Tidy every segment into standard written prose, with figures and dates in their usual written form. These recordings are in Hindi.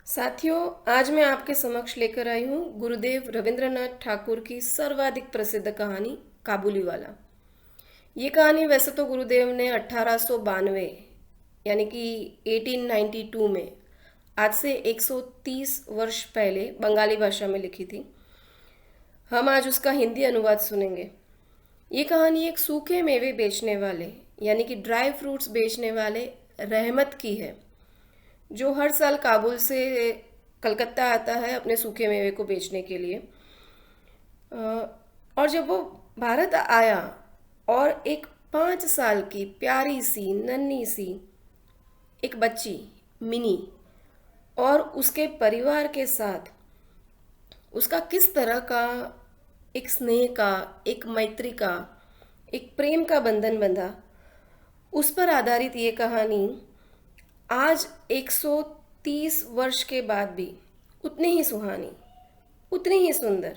साथियों, आज मैं आपके समक्ष लेकर आई हूँ गुरुदेव रविंद्रनाथ ठाकुर की सर्वाधिक प्रसिद्ध कहानी काबुली वाला। ये कहानी वैसे तो गुरुदेव ने 1892 यानी कि 1892 में, आज से 130 वर्ष पहले बंगाली भाषा में लिखी थी। हम आज उसका हिंदी अनुवाद सुनेंगे। ये कहानी एक सूखे मेवे बेचने वाले यानी कि ड्राई फ्रूट्स बेचने वाले रहमत की है, जो हर साल काबुल से कलकत्ता आता है अपने सूखे मेवे को बेचने के लिए। और जब वो भारत आया और एक 5 साल की प्यारी सी नन्ही सी एक बच्ची मिनी और उसके परिवार के साथ उसका किस तरह का एक स्नेह का, एक मैत्री का, एक प्रेम का बंधन बंधा, उस पर आधारित ये कहानी आज 130 वर्ष के बाद भी उतनी ही सुहानी, उतनी ही सुंदर,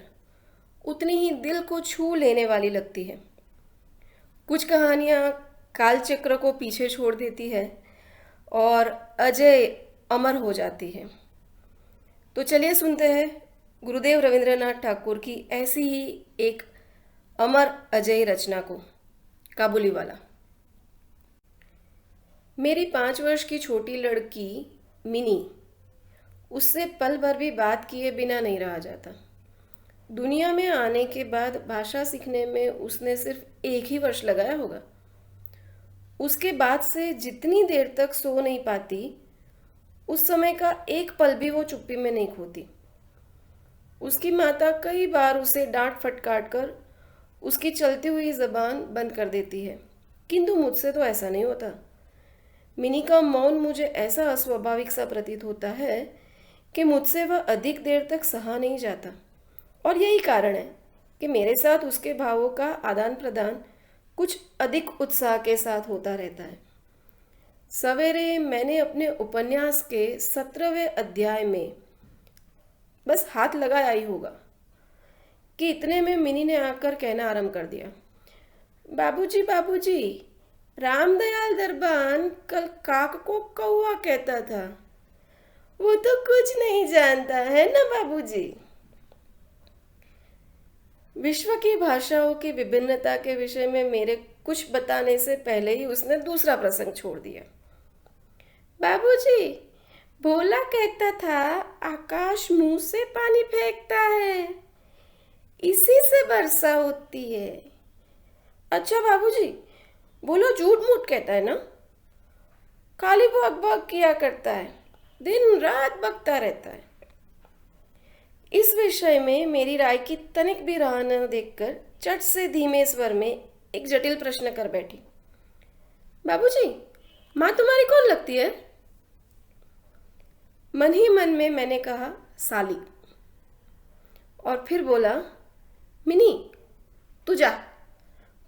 उतनी ही दिल को छू लेने वाली लगती है। कुछ कहानियाँ कालचक्र को पीछे छोड़ देती है और अजय अमर हो जाती है। तो चलिए सुनते हैं गुरुदेव रविंद्रनाथ ठाकुर की ऐसी ही एक अमर अजय रचना को, काबुली वाला। मेरी 5 वर्ष की छोटी लड़की मिनी, उससे पल भर भी बात किए बिना नहीं रहा जाता। दुनिया में आने के बाद भाषा सीखने में उसने सिर्फ 1 ही वर्ष लगाया होगा। उसके बाद से जितनी देर तक सो नहीं पाती, उस समय का एक पल भी वो चुप्पी में नहीं खोती। उसकी माता कई बार उसे डांट फटकार कर उसकी चलती हुई जबान बंद कर देती है, किंतु मुझसे तो ऐसा नहीं होता। मिनी का मौन मुझे ऐसा अस्वाभाविक सा प्रतीत होता है कि मुझसे वह अधिक देर तक सहा नहीं जाता, और यही कारण है कि मेरे साथ उसके भावों का आदान प्रदान कुछ अधिक उत्साह के साथ होता रहता है। सवेरे मैंने अपने उपन्यास के 17वें अध्याय में बस हाथ लगाया ही होगा कि इतने में मिनी ने आकर कहना आरंभ कर दिया, बाबूजी बाबूजी, रामदयाल दरबान कल काक को कौवा कहता था। वो तो कुछ नहीं जानता है ना बाबूजी। विश्व की भाषाओं की विभिन्नता के विषय में मेरे कुछ बताने से पहले ही उसने दूसरा प्रसंग छोड़ दिया। बाबूजी, भोला कहता था आकाश मुंह से पानी फेंकता है, इसी से वर्षा होती है। अच्छा बाबूजी, बोलो झूठ मूठ कहता है ना? खाली भग भग किया करता है, दिन रात बकता रहता है। इस विषय में मेरी राय की तनिक भी राह न देखकर चट से धीमे स्वर में एक जटिल प्रश्न कर बैठी, बाबूजी, माँ तुम्हारी कौन लगती है? मन ही मन में मैंने कहा, साली। और फिर बोला, मिनी तू जा,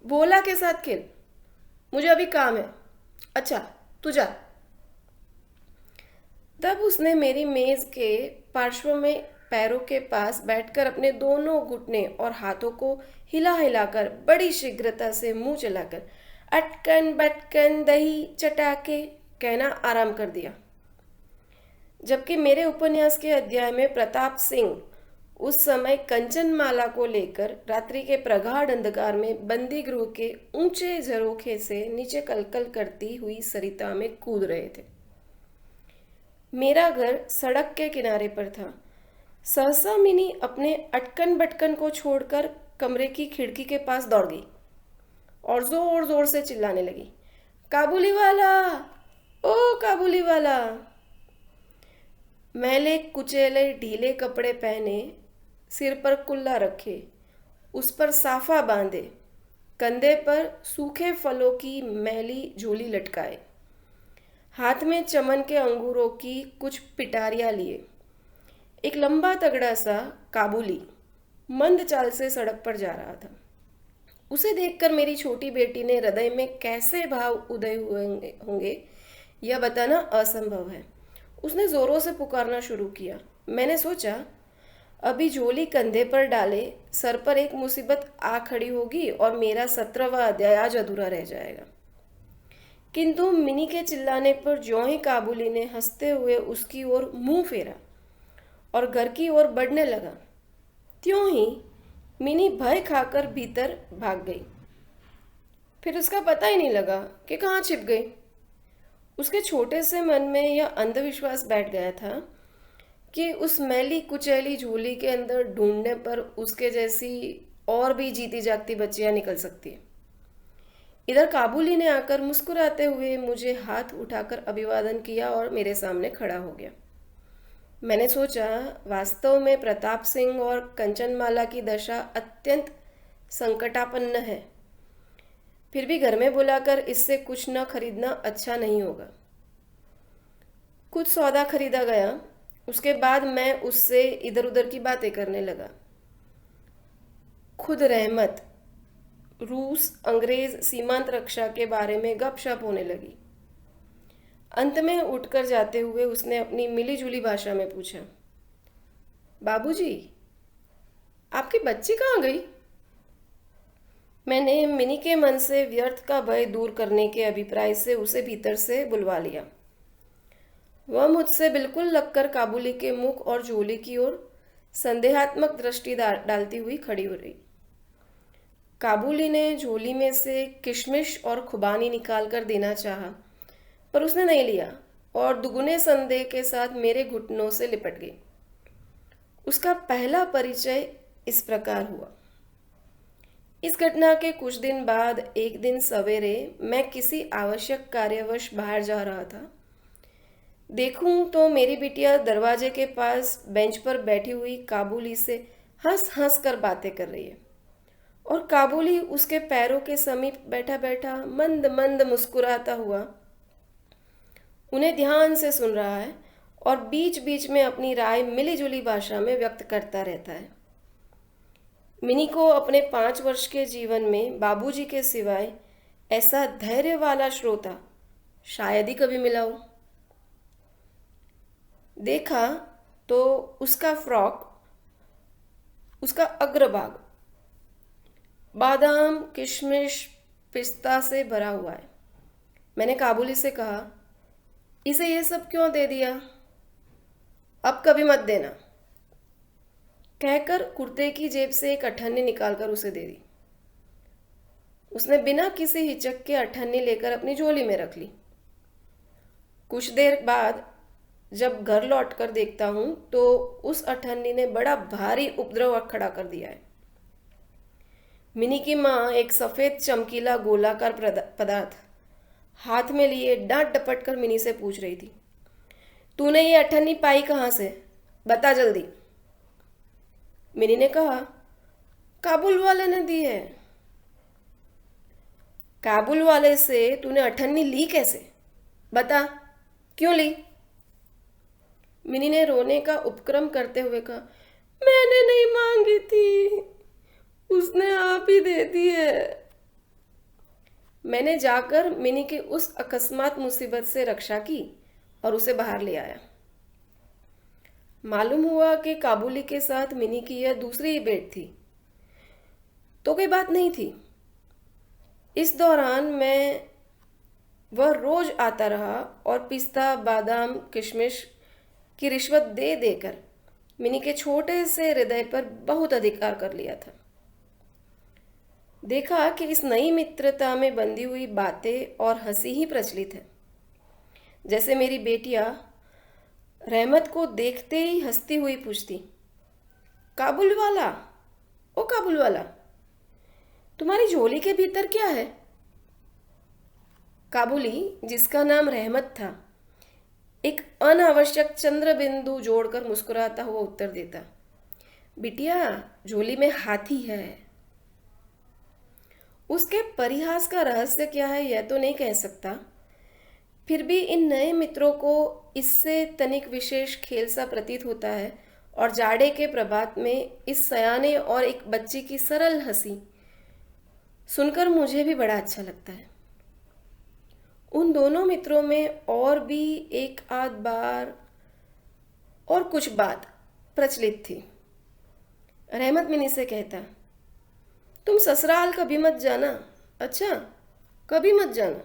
भोला के साथ खेल, मुझे अभी काम है। अच्छा तू जा। तब उसने मेरी मेज के पार्श्व में पैरों के पास बैठकर अपने दोनों घुटने और हाथों को हिला हिलाकर बड़ी शीघ्रता से मुंह चलाकर अटकन बटकन दही चटाके कहना आराम कर दिया। जबकि मेरे उपन्यास के अध्याय में प्रताप सिंह उस समय कंचनमाला को लेकर रात्रि के प्रगाढ़ अंधकार में बंदी गृह के ऊंचे झरोखे से नीचे कलकल करती हुई सरिता में कूद रहे थे। मेरा घर सड़क के किनारे पर था। सहसा मिनी अपने अटकन बटकन को छोड़कर कमरे की खिड़की के पास दौड़ गई और जोर जोर से चिल्लाने लगी, काबुली वाला, ओ काबुली वाला। मैले कुचेले ढीले कपड़े पहने, सिर पर कुल्ला रखे, उस पर साफा बांधे, कंधे पर सूखे फलों की मैली झोली लटकाए, हाथ में चमन के अंगूरों की कुछ पिटारियां लिए, एक लंबा तगड़ा सा काबुली मंद चाल से सड़क पर जा रहा था। उसे देखकर मेरी छोटी बेटी ने हृदय में कैसे भाव उदय हुए होंगे यह बताना असंभव है। उसने जोरों से पुकारना शुरू किया। मैंने सोचा, अभी झोली कंधे पर डाले सर पर एक मुसीबत आ खड़ी होगी और मेरा 17वां अध्याय आज अधूरा रह जाएगा। किंतु मिनी के चिल्लाने पर ज्यों ही काबुली ने हंसते हुए उसकी ओर मुंह फेरा, और घर की ओर बढ़ने लगा। त्यों ही मिनी भय खाकर भीतर भाग गई। फिर उसका पता ही नहीं लगा कि कहाँ छिप गई। उसके छोटे से मन में यह अंधविश्वास बैठ गया था कि उस मैली कुचैली झोली के अंदर ढूंढने पर उसके जैसी और भी जीती जागती बच्चियां निकल सकती है। इधर काबुली ने आकर मुस्कुराते हुए मुझे हाथ उठाकर अभिवादन किया और मेरे सामने खड़ा हो गया। मैंने सोचा, वास्तव में प्रताप सिंह और कंचनमाला की दशा अत्यंत संकटापन्न है। फिर भी घर में बुलाकर इससे कुछ न खरीदना अच्छा नहीं होगा। कुछ सौदा खरीदा गया। उसके बाद मैं उससे इधर उधर की बातें करने लगा। खुद रहमत, रूस अंग्रेज सीमांत रक्षा के बारे में गपशप होने लगी। अंत में उठकर जाते हुए उसने अपनी मिली जुली भाषा में पूछा, बाबूजी, आपकी बच्ची कहाँ गई? मैंने मिनी के मन से व्यर्थ का भय दूर करने के अभिप्राय से उसे भीतर से बुलवा लिया। वह मुझसे बिल्कुल लगकर काबुली के मुख और झोली की ओर संदेहात्मक दृष्टि डालती हुई खड़ी हो रही। काबुली ने झोली में से किशमिश और खुबानी निकाल कर देना चाहा, पर उसने नहीं लिया और दुगुने संदेह के साथ मेरे घुटनों से लिपट गई। उसका पहला परिचय इस प्रकार हुआ। इस घटना के कुछ दिन बाद एक दिन सवेरे मैं किसी आवश्यक कार्यवश बाहर जा रहा था। देखूं तो मेरी बिटिया दरवाजे के पास बेंच पर बैठी हुई काबुली से हंस हंस कर बातें कर रही है और काबुली उसके पैरों के समीप बैठा बैठा मंद मंद मुस्कुराता हुआ उन्हें ध्यान से सुन रहा है और बीच बीच में अपनी राय मिली जुली भाषा में व्यक्त करता रहता है। मिनी को अपने 5 वर्ष के जीवन में बाबूजी के सिवाय ऐसा धैर्य वाला श्रोता शायद ही कभी मिला हो। देखा तो उसका फ्रॉक, उसका अग्रभाग बादाम, किशमिश, पिस्ता से भरा हुआ है। मैंने काबुली से कहा, इसे ये सब क्यों दे दिया? अब कभी मत देना, कहकर कुर्ते की जेब से एक अठन्नी निकालकर उसे दे दी। उसने बिना किसी हिचक के अठन्नी लेकर अपनी झोली में रख ली। कुछ देर बाद जब घर लौटकर देखता हूं तो उस अठन्नी ने बड़ा भारी उपद्रव खड़ा कर दिया है। मिनी की माँ एक सफेद चमकीला गोलाकार पदार्थ हाथ में लिए डांट डपट कर मिनी से पूछ रही थी, तूने ये अठन्नी पाई कहाँ से? बता जल्दी। मिनी ने कहा, काबुल वाले ने दी है। काबुल वाले से तूने अठन्नी ली कैसे? बता, क्यों ली? मिनी ने रोने का उपक्रम करते हुए कहा, मैंने नहीं मांगी थी, उसने आप ही दे दी है। मैंने जाकर मिनी की उस अकस्मात मुसीबत से रक्षा की और उसे बाहर ले आया। मालूम हुआ कि काबुली के साथ मिनी की यह दूसरी भेंट थी, तो कोई बात नहीं थी। इस दौरान वह रोज आता रहा और पिस्ता, बादाम, किशमिश की रिश्वत दे देकर मिनी के छोटे से हृदय पर बहुत अधिकार कर लिया था। देखा कि इस नई मित्रता में बंधी हुई बातें और हंसी ही प्रचलित है। जैसे मेरी बेटियां रहमत को देखते ही हंसती हुई पूछती, काबुल वाला, ओ काबुल वाला, तुम्हारी झोली के भीतर क्या है? काबुली, जिसका नाम रहमत था, एक अनावश्यक चंद्र बिंदु जोड़कर मुस्कुराता हुआ उत्तर देता, बिटिया, झोली में हाथी है। उसके परिहास का रहस्य क्या है यह तो नहीं कह सकता, फिर भी इन नए मित्रों को इससे तनिक विशेष खेल सा प्रतीत होता है और जाड़े के प्रभात में इस सयाने और एक बच्ची की सरल हंसी सुनकर मुझे भी बड़ा अच्छा लगता है। उन दोनों मित्रों में और भी एक आध बार और कुछ बात प्रचलित थी। रहमत मिनी से कहता, तुम ससुराल कभी मत जाना। अच्छा, कभी मत जाना।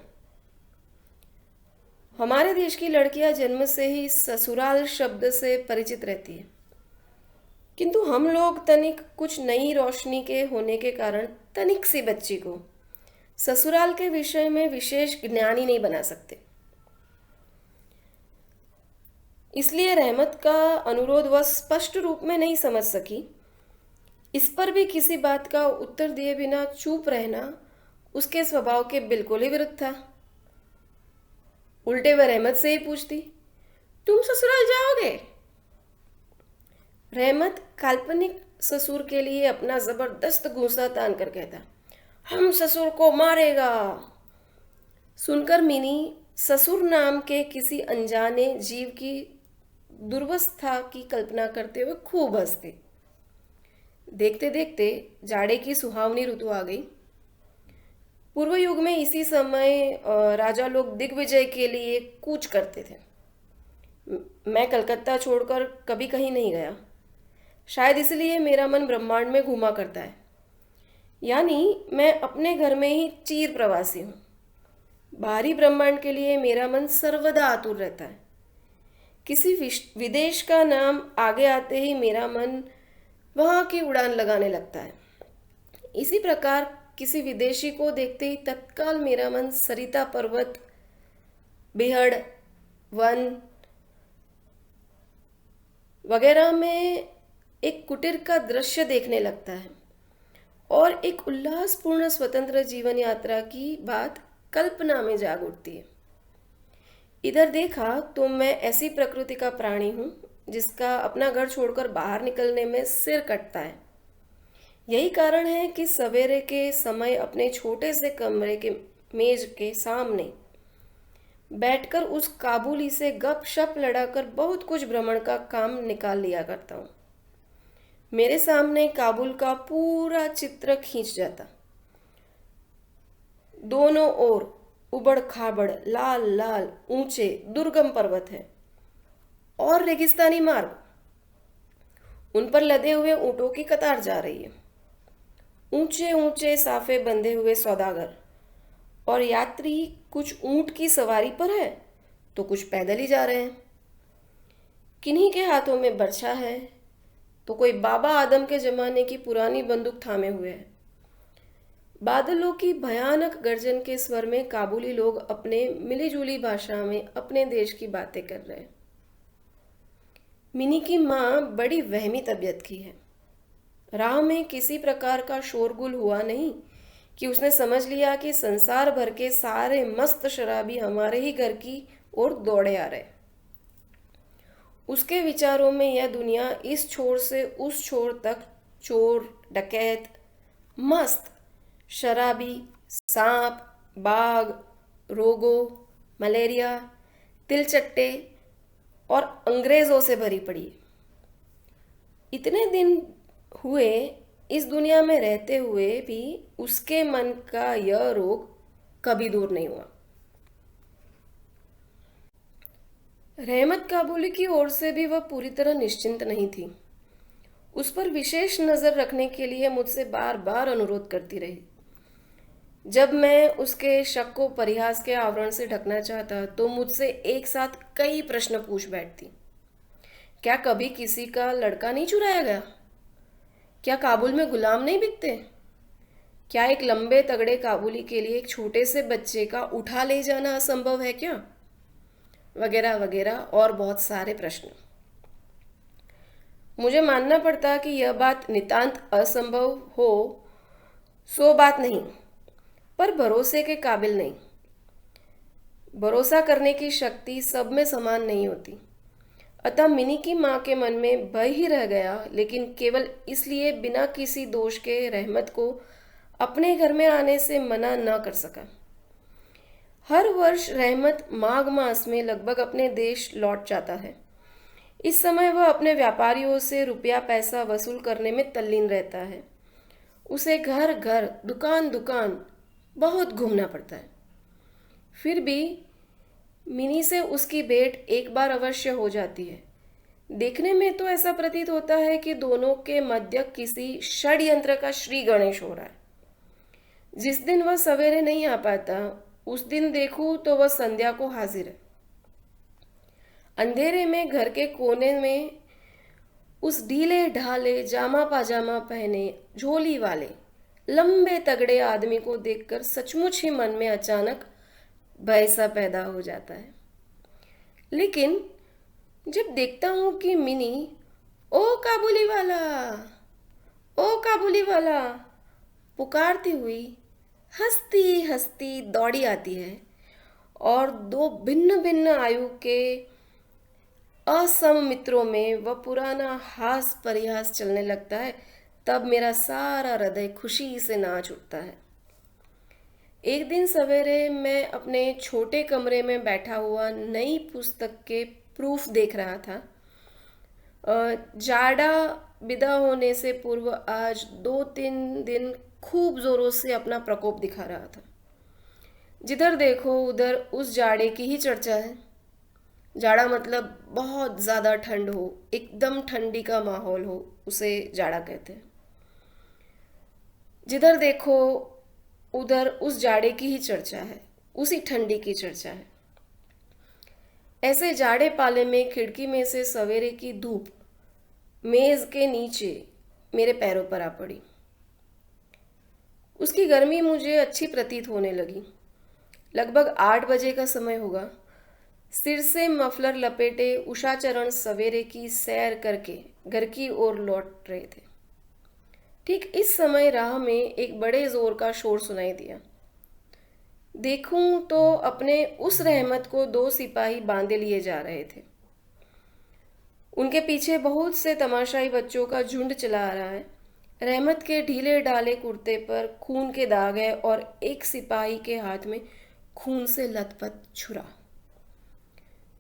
हमारे देश की लड़कियां जन्म से ही ससुराल शब्द से परिचित रहती है। किंतु हम लोग तनिक कुछ नई रोशनी के होने के कारण तनिक सी बच्ची को ससुराल के विषय में विशेष ज्ञानी नहीं बना सकते। इसलिए रहमत का अनुरोध वह स्पष्ट रूप में नहीं समझ सकी। इस पर भी किसी बात का उत्तर दिए बिना चुप रहना उसके स्वभाव के बिल्कुल ही विरुद्ध था। उल्टे वह रहमत से ही पूछती, तुम ससुराल जाओगे? रहमत काल्पनिक ससुर के लिए अपना जबरदस्त गुस्सा तान कर कहता, हम ससुर को मारेगा। सुनकर मिनी ससुर नाम के किसी अनजाने जीव की दुर्वस्था की कल्पना करते हुए खूब हंसती। देखते देखते जाड़े की सुहावनी ऋतु आ गई। पूर्व युग में इसी समय राजा लोग दिग्विजय के लिए कूच करते थे। मैं कलकत्ता छोड़कर कभी कहीं नहीं गया, शायद इसलिए मेरा मन ब्रह्मांड में घूमा करता है। यानी मैं अपने घर में ही चीर प्रवासी हूँ। बाहरी ब्रह्मांड के लिए मेरा मन सर्वदा आतुर रहता है। किसी विदेश का नाम आगे आते ही मेरा मन वहाँ की उड़ान लगाने लगता है। इसी प्रकार किसी विदेशी को देखते ही तत्काल मेरा मन सरिता पर्वत, बेहड़, वन वगैरह में एक कुटीर का दृश्य देखने लगता है और एक उल्लासपूर्ण स्वतंत्र जीवन यात्रा की बात कल्पना में जाग उठती है। इधर देखा तो मैं ऐसी प्रकृति का प्राणी हूँ जिसका अपना घर छोड़कर बाहर निकलने में सिर कटता है। यही कारण है कि सवेरे के समय अपने छोटे से कमरे के मेज के सामने बैठकर उस काबुली से गपशप लड़ाकर बहुत कुछ भ्रमण का काम निकाल लिया करता हूँ। मेरे सामने काबुल का पूरा चित्र खींच जाता। दोनों ओर उबड़ खाबड़ लाल लाल ऊंचे दुर्गम पर्वत है और रेगिस्तानी मार्ग। उन पर लदे हुए ऊंटों की कतार जा रही है। ऊंचे ऊंचे साफे बंधे हुए सौदागर और यात्री कुछ ऊंट की सवारी पर है तो कुछ पैदल ही जा रहे हैं। किन्हीं के हाथों में बर्छा है तो कोई बाबा आदम के जमाने की पुरानी बंदूक थामे हुए है। बादलों की भयानक गर्जन के स्वर में काबुली लोग अपने मिलीजुली भाषा में अपने देश की बातें कर रहे हैं। मिनी की माँ बड़ी वहमी तबीयत की है। राह में किसी प्रकार का शोरगुल हुआ नहीं कि उसने समझ लिया कि संसार भर के सारे मस्त शराबी हमारे ही घर की ओर दौड़े आ रहे। उसके विचारों में यह दुनिया इस छोर से उस छोर तक चोर, डकैत, मस्त, शराबी, सांप, बाघ, रोगों, मलेरिया, तिलचट्टे और अंग्रेजों से भरी पड़ी है। इतने दिन हुए इस दुनिया में रहते हुए भी उसके मन का यह रोग कभी दूर नहीं हुआ। रहमत काबुली की ओर से भी वह पूरी तरह निश्चिंत नहीं थी। उस पर विशेष नज़र रखने के लिए मुझसे बार बार अनुरोध करती रही। जब मैं उसके शक को परिहास के आवरण से ढकना चाहता तो मुझसे एक साथ कई प्रश्न पूछ बैठती। क्या कभी किसी का लड़का नहीं चुराया गया? क्या काबुल में गुलाम नहीं बिकते? क्या एक लंबे तगड़े काबुली के लिए एक छोटे से बच्चे का उठा ले जाना असंभव है क्या? वगैरह वगैरह और बहुत सारे प्रश्न। मुझे मानना पड़ता कि यह बात नितांत असंभव हो सो बात नहीं, पर भरोसे के काबिल नहीं। भरोसा करने की शक्ति सब में समान नहीं होती। अतः मिनी की माँ के मन में भय ही रह गया, लेकिन केवल इसलिए बिना किसी दोष के रहमत को अपने घर में आने से मना न कर सका। हर वर्ष रहमत माघ मास में लगभग अपने देश लौट जाता है। इस समय वह अपने व्यापारियों से रुपया पैसा वसूल करने में तल्लीन रहता है। उसे घर घर दुकान दुकान बहुत घूमना पड़ता है। फिर भी मिनी से उसकी भेंट एक बार अवश्य हो जाती है। देखने में तो ऐसा प्रतीत होता है कि दोनों के मध्य किसी षड्यंत्र का श्री गणेश हो रहा है। जिस दिन वह सवेरे नहीं आ पाता उस दिन देखूं तो वह संध्या को हाजिर है। अंधेरे में घर के कोने में उस ढीले ढाले जामा पाजामा पहने झोली वाले लंबे तगड़े आदमी को देखकर सचमुच ही मन में अचानक भय सा पैदा हो जाता है। लेकिन जब देखता हूँ कि मिनी ओ काबुली वाला, ओ काबुली वाला पुकारती हुई हंसती हंसती दौड़ी आती है और दो भिन्न भिन्न आयु के असम मित्रों में वह पुराना हास परिहास चलने लगता है, तब मेरा सारा हृदय खुशी से नाच उठता है। एक दिन सवेरे मैं अपने छोटे कमरे में बैठा हुआ नई पुस्तक के प्रूफ देख रहा था। जाड़ा विदा होने से पूर्व आज 2-3 दिन खूब जोरों से अपना प्रकोप दिखा रहा था। जिधर देखो उधर उस जाड़े की ही चर्चा है। जाड़ा मतलब बहुत ज़्यादा ठंड हो, एकदम ठंडी का माहौल हो, उसे जाड़ा कहते हैं। जिधर देखो उधर उस जाड़े की ही चर्चा है, उसी ठंडी की चर्चा है। ऐसे जाड़े पाले में खिड़की में से सवेरे की धूप मेज के नीचे मेरे पैरों पर आ पड़ी। उसकी गर्मी मुझे अच्छी प्रतीत होने लगी। लगभग 8 बजे का समय होगा। सिर से मफलर लपेटे उषाचरण सवेरे की सैर करके घर की ओर लौट रहे थे। ठीक इस समय राह में एक बड़े जोर का शोर सुनाई दिया। देखूं तो अपने उस रहमत को 2 सिपाही बांधे लिए जा रहे थे। उनके पीछे बहुत से तमाशाई बच्चों का झुंड चला आ रहा है। रहमत के ढीले ढाले कुर्ते पर खून के दाग है और एक सिपाही के हाथ में खून से लथपथ छुरा।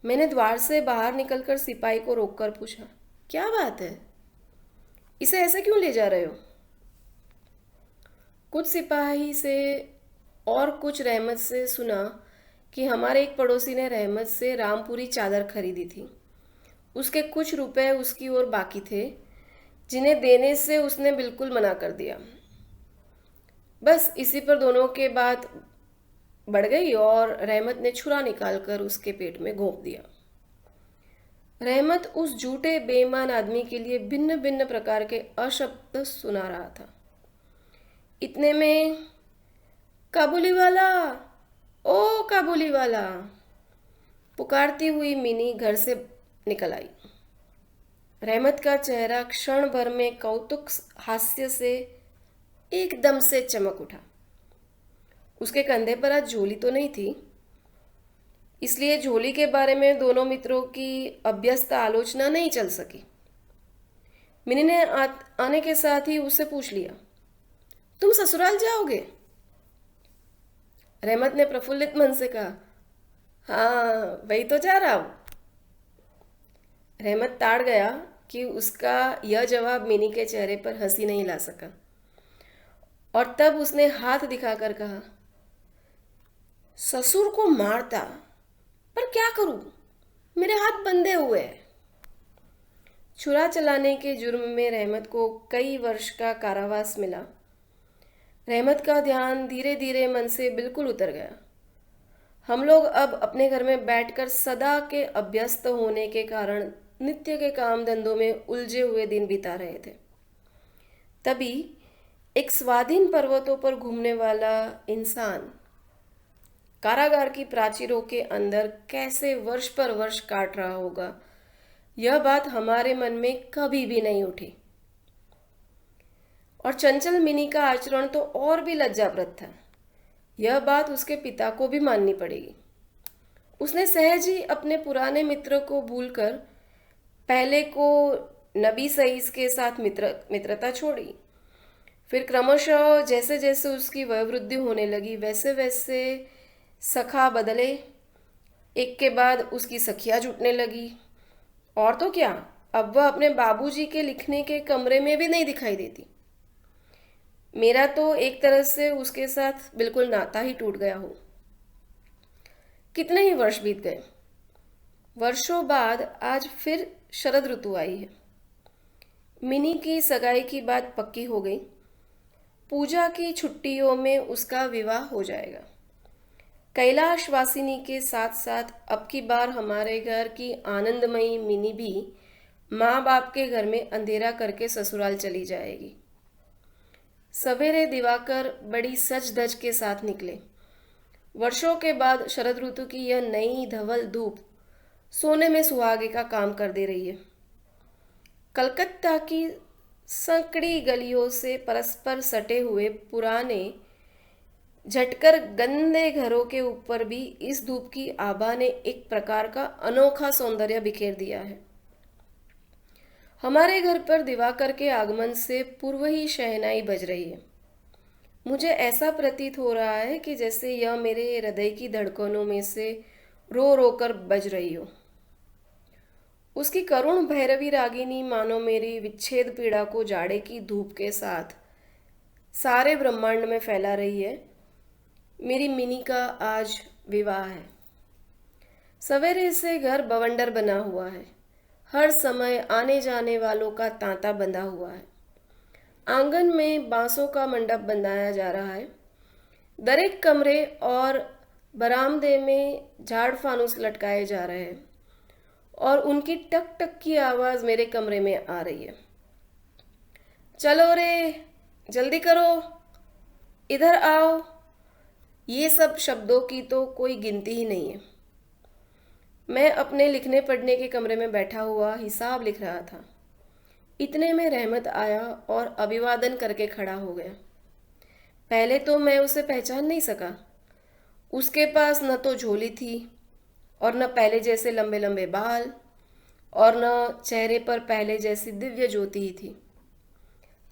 मैंने द्वार से बाहर निकलकर सिपाही को रोककर पूछा, क्या बात है, इसे ऐसे क्यों ले जा रहे हो? कुछ सिपाही से और कुछ रहमत से सुना कि हमारे एक पड़ोसी ने रहमत से रामपुरी चादर खरीदी थी। उसके कुछ रुपए उसकी ओर बाकी थे, जिन्हें देने से उसने बिल्कुल मना कर दिया। बस इसी पर दोनों के बात बढ़ गई और रहमत ने छुरा निकालकर उसके पेट में घोंप दिया। रहमत उस झूठे बेईमान आदमी के लिए भिन्न भिन्न प्रकार के अशब्द सुना रहा था। इतने में काबुली वाला, ओ काबुली वाला पुकारती हुई मिनी घर से निकल आई। रहमत का चेहरा क्षण भर में कौतुक हास्य से एकदम से चमक उठा। उसके कंधे पर आज झोली तो नहीं थी, इसलिए झोली के बारे में दोनों मित्रों की अभ्यस्त आलोचना नहीं चल सकी। मिनी ने आने के साथ ही उससे पूछ लिया, तुम ससुराल जाओगे? रहमत ने प्रफुल्लित मन से कहा, हाँ वही तो जा रहा हूं। रहमत ताड़ गया कि उसका यह जवाब मिनी के चेहरे पर हंसी नहीं ला सका और तब उसने हाथ दिखाकर कहा, ससुर को मारता, पर क्या करूं, मेरे हाथ बंधे हुए हैं। छुरा चलाने के जुर्म में रहमत को कई वर्ष का कारावास मिला। रहमत का ध्यान धीरे धीरे मन से बिल्कुल उतर गया। हम लोग अब अपने घर में बैठकर सदा के अभ्यस्त होने के कारण नित्य के काम धंधों में उलझे हुए दिन बिता रहे थे। तभी एक स्वाधीन पर्वतों पर घूमने वाला इंसान कारागार की प्राचीरों के अंदर कैसे वर्ष पर वर्ष काट रहा होगा, यह बात हमारे मन में कभी भी नहीं उठी। और चंचल मिनी का आचरण तो और भी लज्जाप्रद था। यह बात उसके पिता को भी माननी पड़ेगी। उसने सहज ही अपने पुराने मित्र को भूलकर पहले को नबी सईस के साथ मित्रता छोड़ी। फिर क्रमशः जैसे जैसे उसकी वयोवृद्धि होने लगी वैसे वैसे सखा बदले, एक के बाद उसकी सखियाँ जुटने लगी। और तो क्या, अब वह अपने बाबूजी के लिखने के कमरे में भी नहीं दिखाई देती। मेरा तो एक तरह से उसके साथ बिल्कुल नाता ही टूट गया हो। कितने ही वर्ष बीत गए। वर्षों बाद आज फिर शरद ऋतु आई है। मिनी की सगाई की बात पक्की हो गई। पूजा की छुट्टियों में उसका विवाह हो जाएगा। कैलाशवासिनी के साथ साथ अब की बार हमारे घर की आनंदमयी मिनी भी माँ बाप के घर में अंधेरा करके ससुराल चली जाएगी। सवेरे दिवाकर बड़ी सज धज के साथ निकले। वर्षों के बाद शरद ऋतु की यह नई धवल धूप सोने में सुहागे का काम कर दे रही है। कलकत्ता की संकड़ी गलियों से परस्पर सटे हुए पुराने झटकर गंदे घरों के ऊपर भी इस धूप की आभा ने एक प्रकार का अनोखा सौंदर्य बिखेर दिया है। हमारे घर पर दिवाकर के आगमन से पूर्व ही शहनाई बज रही है। मुझे ऐसा प्रतीत हो रहा है कि जैसे यह मेरे हृदय की धड़कनों में से रो रो कर बज रही हो। उसकी करुण भैरवी रागिनी मानो मेरी विच्छेद पीड़ा को जाड़े की धूप के साथ सारे ब्रह्मांड में फैला रही है। मेरी मिनी का आज विवाह है। सवेरे से घर बवंडर बना हुआ है। हर समय आने जाने वालों का तांता बंधा हुआ है। आंगन में बांसों का मंडप बनाया जा रहा है। दरेक कमरे और बरामदे में झाड़ फानुस लटकाए जा रहे हैं और उनकी टक टक की आवाज़ मेरे कमरे में आ रही है। चलो रे, जल्दी करो, इधर आओ। ये सब शब्दों की तो कोई गिनती ही नहीं है। मैं अपने लिखने पढ़ने के कमरे में बैठा हुआ हिसाब लिख रहा था। इतने में रहमत आया और अभिवादन करके खड़ा हो गया। पहले तो मैं उसे पहचान नहीं सका। उसके पास न तो झोली थी और न पहले जैसे लंबे लंबे बाल और न चेहरे पर पहले जैसी दिव्य ज्योति ही थी।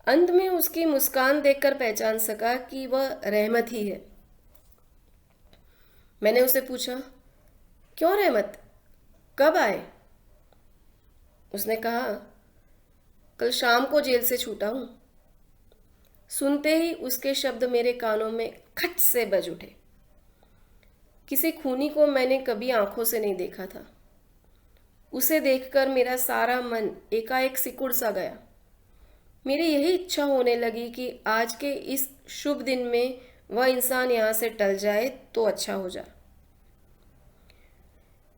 अंत में उसकी मुस्कान देखकर पहचान सका कि वह रहमत ही है। मैंने उसे पूछा, क्यों रहमत, कब आए? उसने कहा, कल शाम को जेल से छूटा हूं। सुनते ही उसके शब्द मेरे कानों में खच से बज उठे। किसी खूनी को मैंने कभी आंखों से नहीं देखा था। उसे देखकर मेरा सारा मन एकाएक सिकुड़ सा गया। मेरी यही इच्छा होने लगी कि आज के इस शुभ दिन में वह इंसान यहाँ से टल जाए तो अच्छा हो जाए।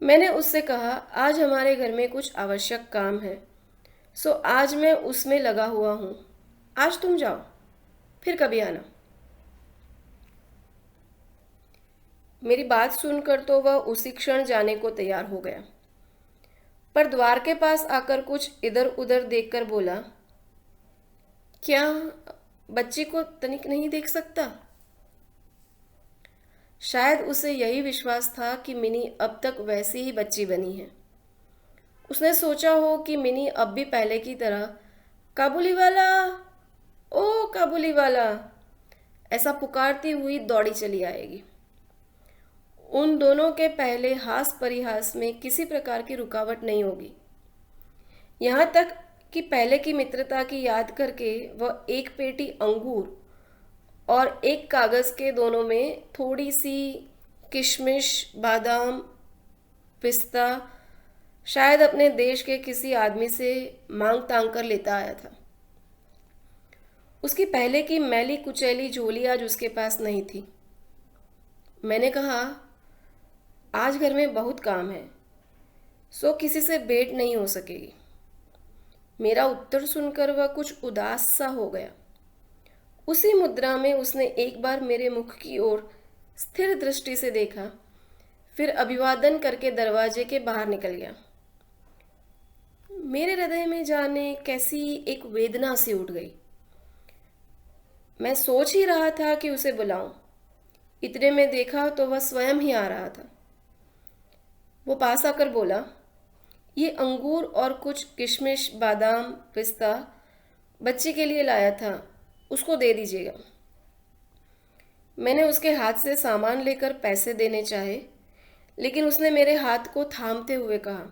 मैंने उससे कहा, आज हमारे घर में कुछ आवश्यक काम है, सो आज मैं उसमें लगा हुआ हूँ। आज तुम जाओ, फिर कभी आना। मेरी बात सुनकर तो वह उसी क्षण जाने को तैयार हो गया, पर द्वार के पास आकर कुछ इधर उधर देखकर बोला, क्या बच्ची को तनिक नहीं देख सकता? शायद उसे यही विश्वास था कि मिनी अब तक वैसी ही बच्ची बनी है। उसने सोचा हो कि मिनी अब भी पहले की तरह काबुली वाला, ओ काबुली वाला, ऐसा पुकारती हुई दौड़ी चली आएगी। उन दोनों के पहले हास परिहास में किसी प्रकार की रुकावट नहीं होगी। यहाँ तक कि पहले की मित्रता की याद करके वह एक पेटी अंगूर और एक कागज़ के दोनों में थोड़ी सी किशमिश, बादाम, पिस्ता शायद अपने देश के किसी आदमी से मांग तांग कर लेता आया था। उसकी पहले की मैली कुचैली झोली आज उसके पास नहीं थी। मैंने कहा, आज घर में बहुत काम है, सो किसी से भेंट नहीं हो सकेगी। मेरा उत्तर सुनकर वह कुछ उदास सा हो गया। उसी मुद्रा में उसने एक बार मेरे मुख की ओर स्थिर दृष्टि से देखा, फिर अभिवादन करके दरवाजे के बाहर निकल गया। मेरे हृदय में जाने कैसी एक वेदना सी उठ गई। मैं सोच ही रहा था कि उसे बुलाऊं, इतने में देखा तो वह स्वयं ही आ रहा था। वो पास आकर बोला, ये अंगूर और कुछ किशमिश, बादाम, पिस्ता बच्ची के लिए लाया था, उसको दे दीजिएगा। मैंने उसके हाथ से सामान लेकर पैसे देने चाहे, लेकिन उसने मेरे हाथ को थामते हुए कहा,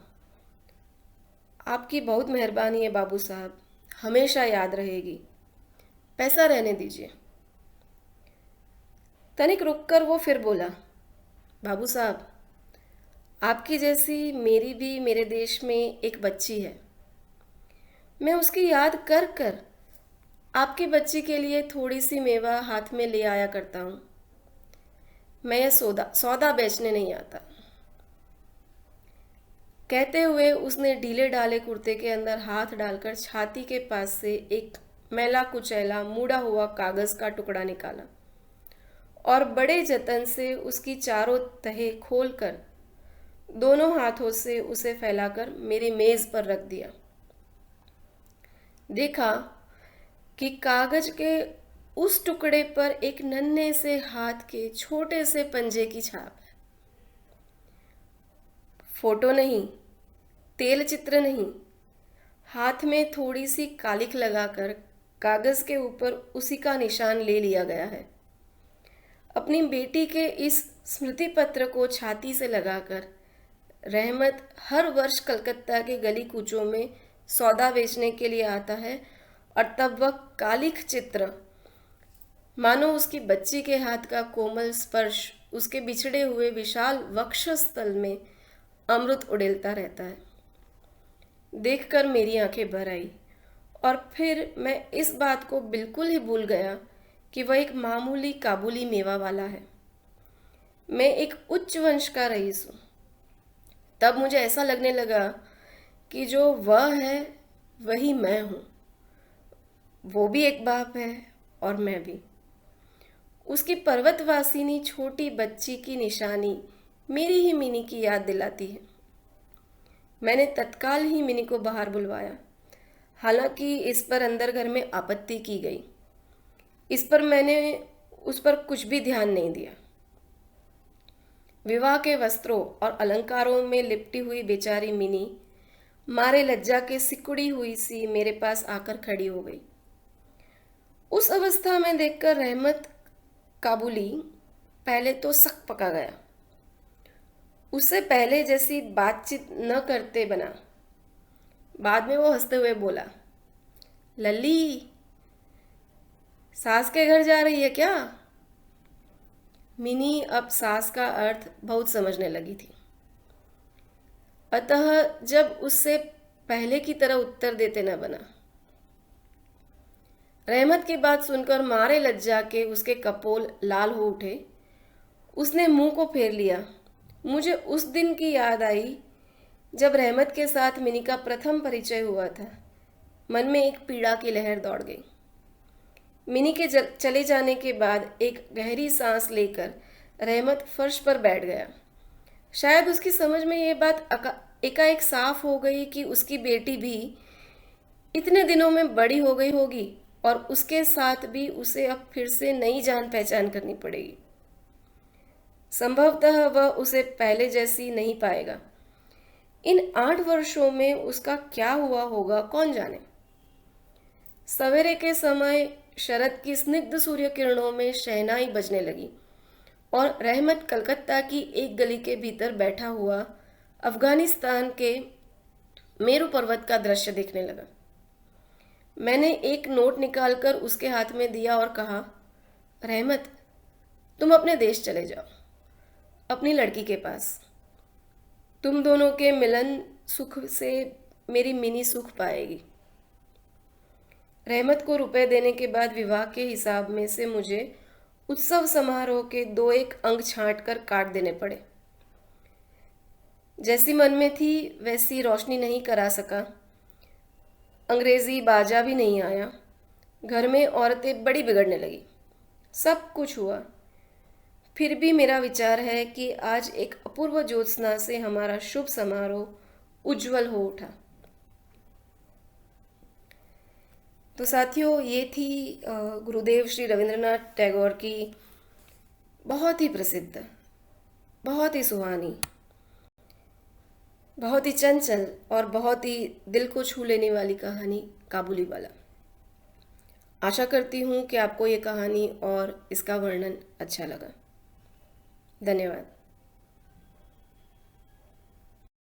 आपकी बहुत मेहरबानी है बाबू साहब, हमेशा याद रहेगी, पैसा रहने दीजिए। तनिक रुककर वो फिर बोला, बाबू साहब, आपकी जैसी मेरी भी मेरे देश में एक बच्ची है। मैं उसकी याद कर कर आपकी बच्ची के लिए थोड़ी सी मेवा हाथ में ले आया करता हूँ। मैं यह सौदा बेचने नहीं आता। कहते हुए उसने ढीले ढाले कुर्ते के अंदर हाथ डालकर छाती के पास से एक मैला कुचैला मुड़ा हुआ कागज का टुकड़ा निकाला और बड़े जतन से उसकी चारों तहें खोलकर दोनों हाथों से उसे फैलाकर मेरी मेज पर रख दिया। देखा कि कागज के उस टुकड़े पर एक नन्हे से हाथ के छोटे से पंजे की छाप है। फोटो नहीं, तेल चित्र नहीं, हाथ में थोड़ी सी कालिख लगाकर कागज के ऊपर उसी का निशान ले लिया गया है। अपनी बेटी के इस स्मृति पत्र को छाती से लगाकर रहमत हर वर्ष कलकत्ता के गली कूचों में सौदा बेचने के लिए आता है और तब वह कालिख चित्र मानो उसकी बच्ची के हाथ का कोमल स्पर्श उसके बिछड़े हुए विशाल वक्षस्थल में अमृत उड़ेलता रहता है। देखकर मेरी आंखें भर आई और फिर मैं इस बात को बिल्कुल ही भूल गया कि वह एक मामूली काबुली मेवा वाला है। मैं एक उच्च वंश का रईस हूँ। तब मुझे ऐसा लगने लगा कि जो वह है वही मैं हूँ। वो भी एक बाप है और मैं भी। उसकी पर्वतवासिनी छोटी बच्ची की निशानी मेरी ही मिनी की याद दिलाती है। मैंने तत्काल ही मिनी को बाहर बुलवाया। हालांकि इस पर अंदर घर में आपत्ति की गई। इस पर मैंने उस पर कुछ भी ध्यान नहीं दिया। विवाह के वस्त्रों और अलंकारों में लिपटी हुई बेचारी मिनी मारे लज्जा के सिकुड़ी हुई सी मेरे पास आकर खड़ी हो गई। उस अवस्था में देखकर रहमत काबुली पहले तो सक पका गया। उससे पहले जैसी बातचीत न करते बना। बाद में वो हंसते हुए बोला, लल्ली, सास के घर जा रही है क्या? मिनी अब सास का अर्थ बहुत समझने लगी थी। अतः जब उससे पहले की तरह उत्तर देते न बना। रहमत की बात सुनकर मारे लज्जा के उसके कपोल लाल हो उठे। उसने मुंह को फेर लिया। मुझे उस दिन की याद आई जब रहमत के साथ मिनी का प्रथम परिचय हुआ था। मन में एक पीड़ा की लहर दौड़ गई। मिनी के चले जाने के बाद एक गहरी सांस लेकर रहमत फर्श पर बैठ गया। शायद उसकी समझ में ये बात एकाएक साफ हो गई कि उसकी बेटी भी इतने दिनों में बड़ी हो गई होगी और उसके साथ भी उसे अब फिर से नई जान पहचान करनी पड़ेगी। संभवतः वह उसे पहले जैसी नहीं पाएगा। इन 8 वर्षों में उसका क्या हुआ होगा कौन जाने। सवेरे के समय शरद की स्निग्ध सूर्य किरणों में शहनाई बजने लगी और रहमत कलकत्ता की एक गली के भीतर बैठा हुआ अफगानिस्तान के मेरू पर्वत का दृश्य देखने लगा। मैंने एक नोट निकालकर उसके हाथ में दिया और कहा, रहमत, तुम अपने देश चले जाओ, अपनी लड़की के पास। तुम दोनों के मिलन सुख से मेरी मिनी सुख पाएगी। रहमत को रुपए देने के बाद विवाह के हिसाब में से मुझे उत्सव समारोह के 2-1 अंग छांट कर काट देने पड़े। जैसी मन में थी वैसी रोशनी नहीं करा सका। अंग्रेजी बाजा भी नहीं आया। घर में औरतें बड़ी बिगड़ने लगी। सब कुछ हुआ। फिर भी मेरा विचार है कि आज एक अपूर्व ज्योत्सना से हमारा शुभ समारोह उज्जवल हो उठा। तो साथियों, ये थी गुरुदेव श्री रविंद्रनाथ टैगोर की बहुत ही प्रसिद्ध, बहुत ही सुहानी, बहुत ही चंचल और बहुत ही दिल को छू लेने वाली कहानी काबुली वाला। आशा करती हूँ कि आपको ये कहानी और इसका वर्णन अच्छा लगा। धन्यवाद।